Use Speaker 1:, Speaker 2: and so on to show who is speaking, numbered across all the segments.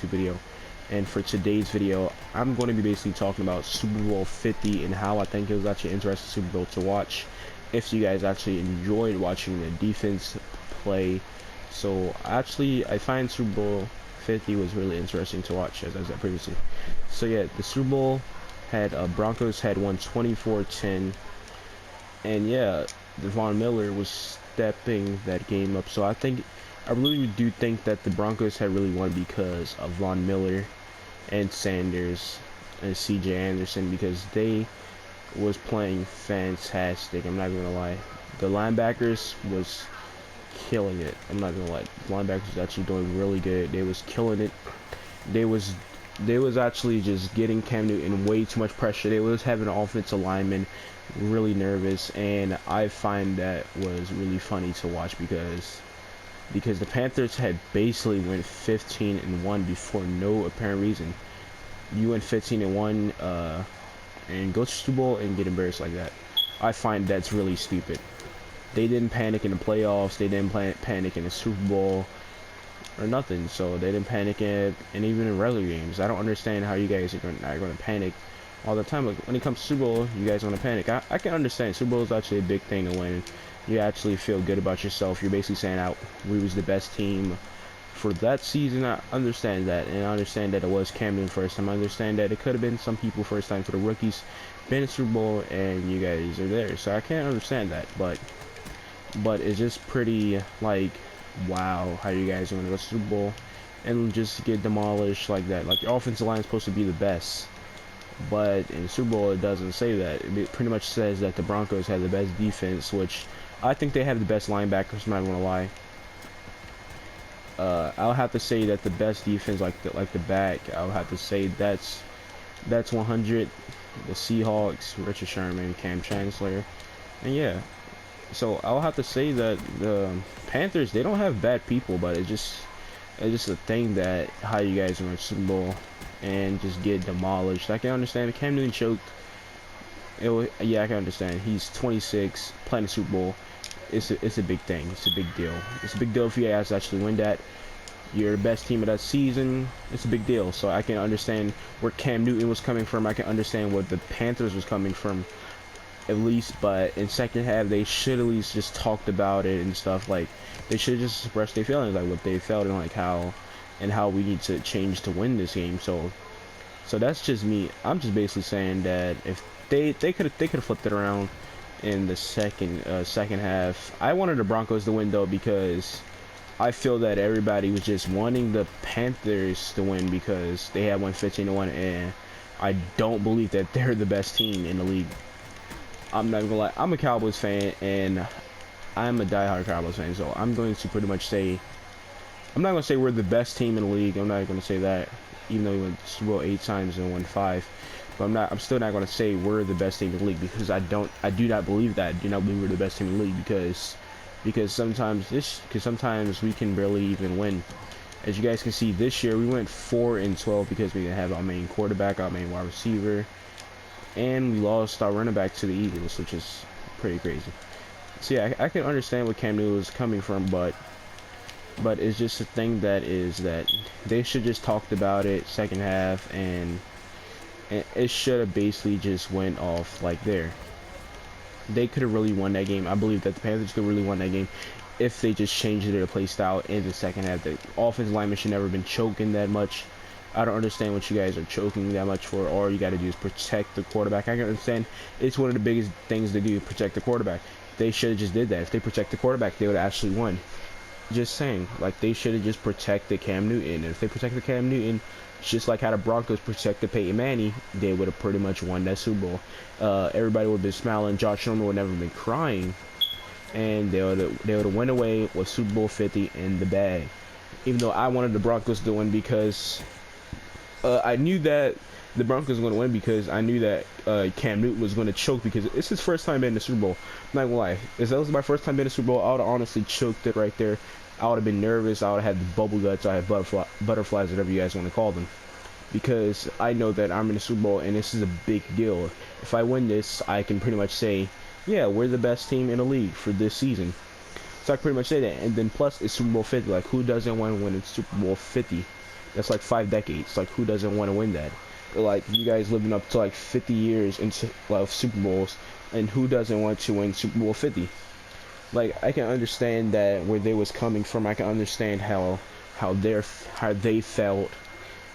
Speaker 1: video. And for today's video, I'm going to be basically talking about Super Bowl 50 and how I think it was actually an interesting Super Bowl to watch if you guys actually enjoyed watching the defense play. So actually, I find Super Bowl 50 was really interesting to watch, as I said previously. So yeah, the Super Bowl had Broncos had won 24-10, and yeah, Von Miller was stepping that game up. So I really do think that the Broncos had really won because of Von Miller and Sanders and CJ Anderson, because they was playing fantastic. I'm not gonna lie. The linebackers was killing it. I'm not gonna lie. The linebackers was actually doing really good. They was killing it. They was actually just getting Cam Newton way too much pressure. They was having an offensive lineman really nervous, and I find that was really funny to watch because the Panthers had basically went 15-1 before no apparent reason. You went 15-1 and go to Super Bowl and get embarrassed like that. I find that's really stupid. They didn't panic in the playoffs. They didn't panic in the Super Bowl or nothing. So they didn't panic and even in regular games. I don't understand how you guys are going to panic all the time. Like when it comes to Super Bowl, you guys want to panic. I can understand. Super Bowl is actually a big thing to win. You actually feel good about yourself. You're basically saying we was the best team for that season. I understand that, and I understand that it was Cam Newton first time. I understand that it could have been some people first time for the rookies been in Super Bowl, and you guys are there. So I can't understand that, but it's just pretty like, wow, how you guys are gonna go to Super Bowl and just get demolished like that. Like your offensive line is supposed to be the best, but in Super Bowl it doesn't say that. It pretty much says that the Broncos have the best defense, which I think they have the best linebackers. I'm not gonna lie. I'll have to say that the best defense, like the back, I'll have to say that's 100. The Seahawks, Richard Sherman, Cam Chancellor, and yeah. So I'll have to say that the Panthers, they don't have bad people, but it's just a thing that how you guys are in Super Bowl and just get demolished. I can understand. Cam Newton choked. Yeah, I can understand. He's 26, playing the Super Bowl. It's a big thing. It's a big deal. It's a big deal if you guys actually win that. You're the best team of that season. It's a big deal. So I can understand where Cam Newton was coming from. I can understand where the Panthers was coming from, at least. But in second half, they should at least just talked about it and stuff. Like they should just express their feelings, like what they felt and like how we need to change to win this game. So that's just me. I'm just basically saying that if they could have flipped it around in the second half. I wanted the Broncos to win though, because I feel that everybody was just wanting the Panthers to win because they had won 15-1, and I don't believe that they're the best team in the league. I'm not gonna lie. I'm a Cowboys fan, and I'm a diehard Cowboys fan, so I'm going to pretty much say, I'm not gonna say we're the best team in the league. I'm not gonna say that, even though we went Super Bowl 8 times and won 5. But I'm still not going to say we're the best team in the league, because I do not believe that. I do not believe we're the best team in the league because sometimes we can barely even win. As you guys can see, this year we went 4-12 because we didn't have our main quarterback, our main wide receiver, and we lost our running back to the Eagles, which is pretty crazy. So yeah, I can understand where Cam Newton was coming from, but it's just a thing that they should just talked about it second half, and it should have basically just went off like there. They could have really won that game. I believe that the Panthers could have really won that game if they just changed their play style in the second half. The offensive lineman should never been choking that much. I don't understand what you guys are choking that much for. All you got to do is protect the quarterback. I can understand it's one of the biggest things to do, protect the quarterback. They should have just did that. If they protect the quarterback, they would have actually won. Just saying, like they should have just protected Cam Newton. And if they protected Cam Newton, just like how the Broncos protected Peyton Manning, they would have pretty much won that Super Bowl. Everybody would have been smiling. Josh Norman would never been crying, and they would have went away with Super Bowl 50 in the bag. Even though I wanted the Broncos to win, because I knew that the Broncos were going to win, because I knew that Cam Newton was going to choke, because it's his first time being in the Super Bowl. I'm not gonna lie, if that was my first time being in the Super Bowl, I would have honestly choked it right there. I would have been nervous. I would have had the bubble guts. I have butterflies, whatever you guys want to call them, because I know that I'm in the Super Bowl and this is a big deal. If I win this, I can pretty much say, yeah, we're the best team in the league for this season. So I can pretty much say that. And then plus it's Super Bowl 50. Like, who doesn't want to win in Super Bowl 50? That's like 5 decades. Like, who doesn't want to win that? Like, you guys living up to like 50 years into Super Bowls, and who doesn't want to win Super Bowl 50? Like, I can understand that where they was coming from. I can understand how they felt,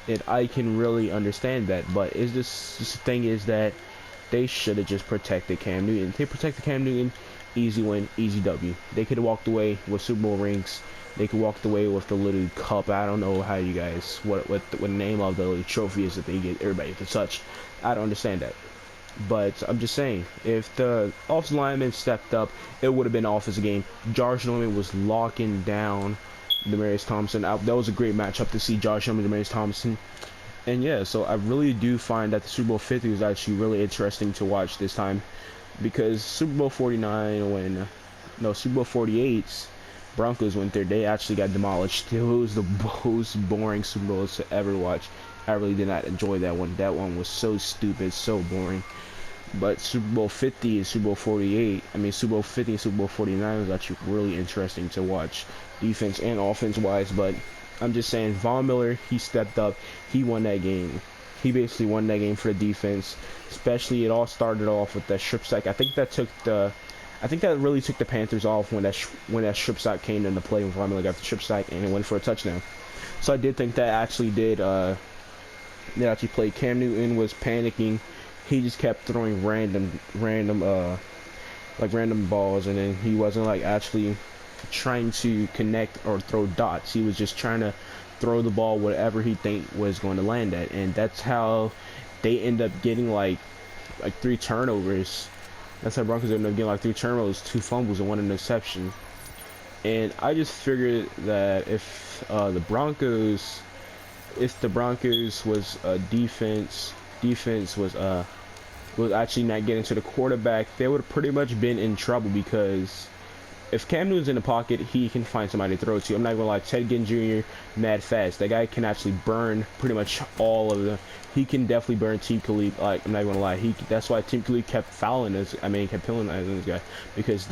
Speaker 1: and I can really understand that. But is this the thing is that they should have just protected Cam Newton. They protected Cam Newton, easy win, easy W. They could have walked away with Super Bowl rings. They could walk away with the little cup. I don't know how you guys what the name of the little trophy is that they get everybody to touch. I don't understand that. But I'm just saying, if the offensive lineman stepped up, it would have been an offensive game. Josh Norman was locking down Demaryius Thompson. That was a great matchup to see Josh Norman and Demaryius Thompson. And yeah, so I really do find that the Super Bowl 50 was actually really interesting to watch this time, because Super Bowl 49 Super Bowl 48's Broncos went there, they actually got demolished. It was the most boring Super Bowls to ever watch. I really did not enjoy that one. That one was so stupid, so boring. But Super Bowl 50 and Super Bowl 48, Super Bowl 50 and Super Bowl 49 was actually really interesting to watch, defense and offense wise. But I'm just saying, Von Miller, he stepped up, he won that game. He basically won that game for the defense. Especially, it all started off with that strip sack. I think that really took the Panthers off when that strip sack came into play, when Von Miller got the strip sack and it went for a touchdown. So I did think that actually they actually played. Cam Newton was panicking. He just kept throwing random balls, and then he wasn't like actually trying to connect or throw dots. He was just trying to throw the ball wherever he think was going to land at, and that's how they end up getting like 3 turnovers. That's how Broncos ended up getting like 3 turnovers, 2 fumbles, and 1 interception. And I just figured that if the Broncos was defense was actually not getting to the quarterback, they would have pretty much been in trouble, because if Cam Newton's in the pocket, he can find somebody to throw to. I'm not gonna lie, Ted Ginn Jr. mad fast. That guy can actually burn pretty much all of them. He can definitely burn Team Khalid. Like, I'm not gonna lie, that's why Team Khalid kept fouling this. Kept penalizing this guy, because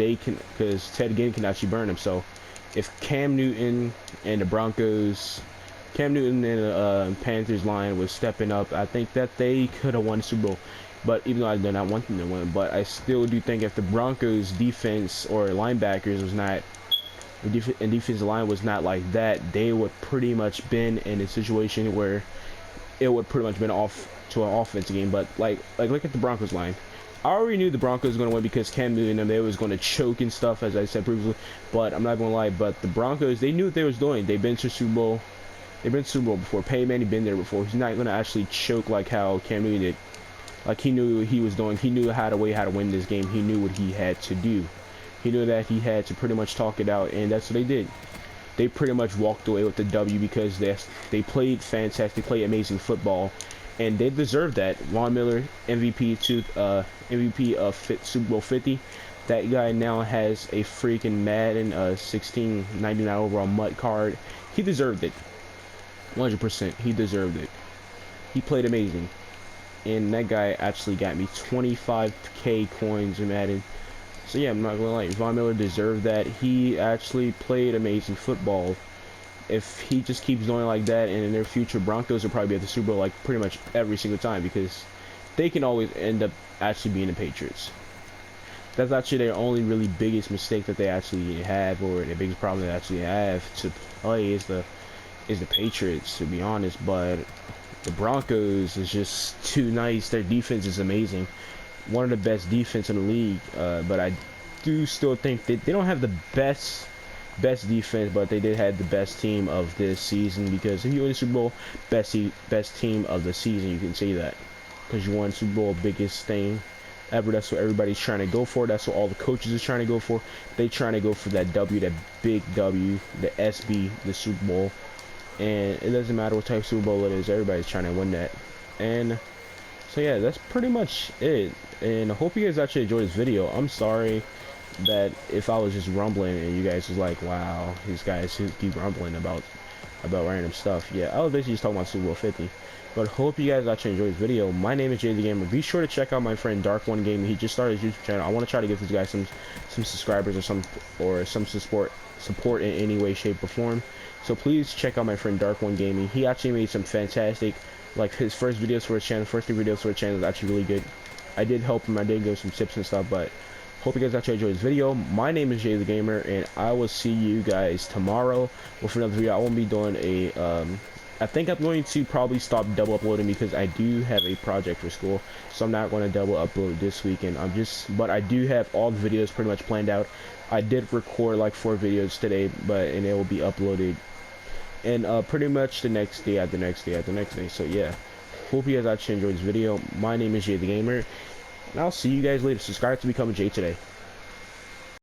Speaker 1: Ted Ginn can actually burn him. So if Cam Newton and the Panthers line was stepping up, I think that they could have won the Super Bowl. But even though I do not want them to win, but I still do think if the Broncos defense or linebackers was not, and defensive line was not like that, they would pretty much been in a situation where it would pretty much been off to an offensive game. But like look at the Broncos line. I already knew the Broncos were going to win because Cam Newton and they was going to choke and stuff, as I said previously. But I'm not going to lie, but the Broncos, they knew what they was doing. They've been to Super Bowl. They've been to Super Bowl before. Peyton Manning been there before. He's not going to actually choke like how Cam Newton did. Like, he knew what he was doing. He knew how to win this game. He knew what he had to do. He knew that he had to pretty much talk it out, and that's what they did. They pretty much walked away with the W because they played fantastic. They played amazing football, and they deserved that. Von Miller, MVP of Super Bowl 50. That guy now has a freaking Madden 1699 overall MUT card. He deserved it. 100%. He deserved it. He played amazing. And that guy actually got me 25k coins in Madden. So yeah, I'm not gonna lie, Von Miller deserved that. He actually played amazing football. If he just keeps doing like that, and in their future, Broncos will probably be at the Super Bowl like pretty much every single time, because they can always end up actually being the Patriots. That's actually their only really biggest mistake that they actually have, or the biggest problem they actually have to play is the Patriots, to be honest. But the Broncos is just too nice. Their defense is amazing, one of the best defense in the league. But I do still think they don't have the best defense, but they did have the best team of this season, because if you win the Super Bowl, best team of the season, you can say that, because you won Super Bowl, biggest thing ever. That's what everybody's trying to go for. That's what all the coaches are trying to go for. They trying to go for that W, that big W, the SB, the Super Bowl. And it doesn't matter what type of Super Bowl it is, everybody's trying to win that. And so yeah, that's pretty much it. And I hope you guys actually enjoyed this video. I'm sorry that if I was just rumbling and you guys was like, wow, these guys keep rumbling about about random stuff. Yeah, I was basically just talking about Super Bowl 50. But hope you guys actually enjoyed this video. My name is Jay the Gamer. Be sure to check out my friend Dark One Gaming. He just started his YouTube channel. I want to try to give this guy some subscribers or some support in any way, shape, or form. So please check out my friend Dark One Gaming. He actually made some fantastic, like his first videos for his channel, first 3 videos for his channel is actually really good. I did help him. I did give some tips and stuff, but hope you guys actually enjoyed this video. My name is Jay the Gamer, and I will see you guys tomorrow with another video. I won't be doing a I think I'm going to probably stop double uploading because I do have a project for school, so I'm not going to double upload this weekend. But I do have all the videos pretty much planned out. I did record like 4 videos today, and they will be uploaded and pretty much the next day, the next day. So yeah, hope you guys actually enjoyed this video. My name is Jay the Gamer, and I'll see you guys later. Subscribe to become a Jay today.